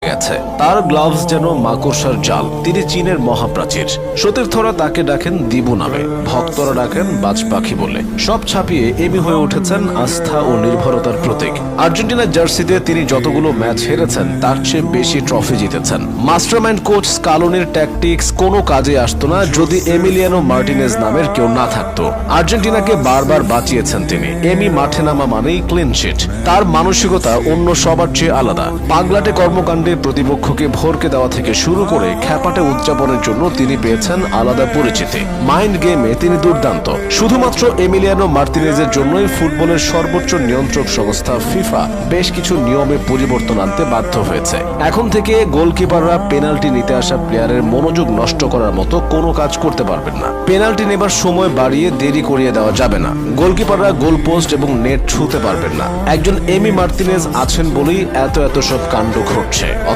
গেছে। তার গ্লাভস যেন মাকড়সার জাল, তিনি চীনের মহাপ্রাচীর। সতীর্থরা তাকে ডাকেন দিবু নামে, ভক্তরা ডাকেন বাজ পাখি বলে। সব ছাপিয়ে এমি হয়ে উঠেছেন আস্থা ও নির্ভরতার প্রতীক। আর্জেন্টিনার জার্সিতে তিনি যতগুলো ম্যাচ হেরেছেন তার চেয়ে বেশি ট্রফি জিতেছেন। মাস্টারমাইন্ড কোচ স্কালোনির ট্যাকটিক্স কোনো কাজে আসতো না যদি এমিলিয়ানো মার্টিনেজ নামের কেউ না থাকতো। আর্জেন্টিনাকে বারবার বাঁচিয়েছেন তিনি। এমি মাঠে নামা মানেই ক্লিন শিট। তার মানসিকতা অন্য সবার চেয়ে আলাদা। পাগলাটে কর্মকাণ্ডে প্রতিপক্ষকে ভরকে দেওয়া থেকে শুরু করে খ্যাপাটে উদযাপনের জন্য তিনি পেয়েছেন আলাদা পরিচিতি। মাইন্ড গেমে তিনি দুর্দান্ত। শুধুমাত্র এমিলিয়ানো মার্টিনেজের জন্যই ফুটবলের সর্বোচ্চ নিয়ন্ত্রক সংস্থা ফিফা বেশ কিছু নিয়মে পরিবর্তন আনতে বাধ্য হয়েছে। এখন থেকে গোলকিপাররা পেনাল্টি নিতে আসা প্লেয়ারের মনোযোগ নষ্ট করার মতো কোনো কাজ করতে পারবেন না। পেনাল্টি নেবার সময় বাড়িয়ে দেরি করিয়ে দেওয়া যাবে না। গোলকিপাররা গোল পোস্ট এবং নেট ছুঁতে পারবেন না। একজন এমি মার্টিনেজ আছেন বলেই এত সব কাণ্ড ঘটছে।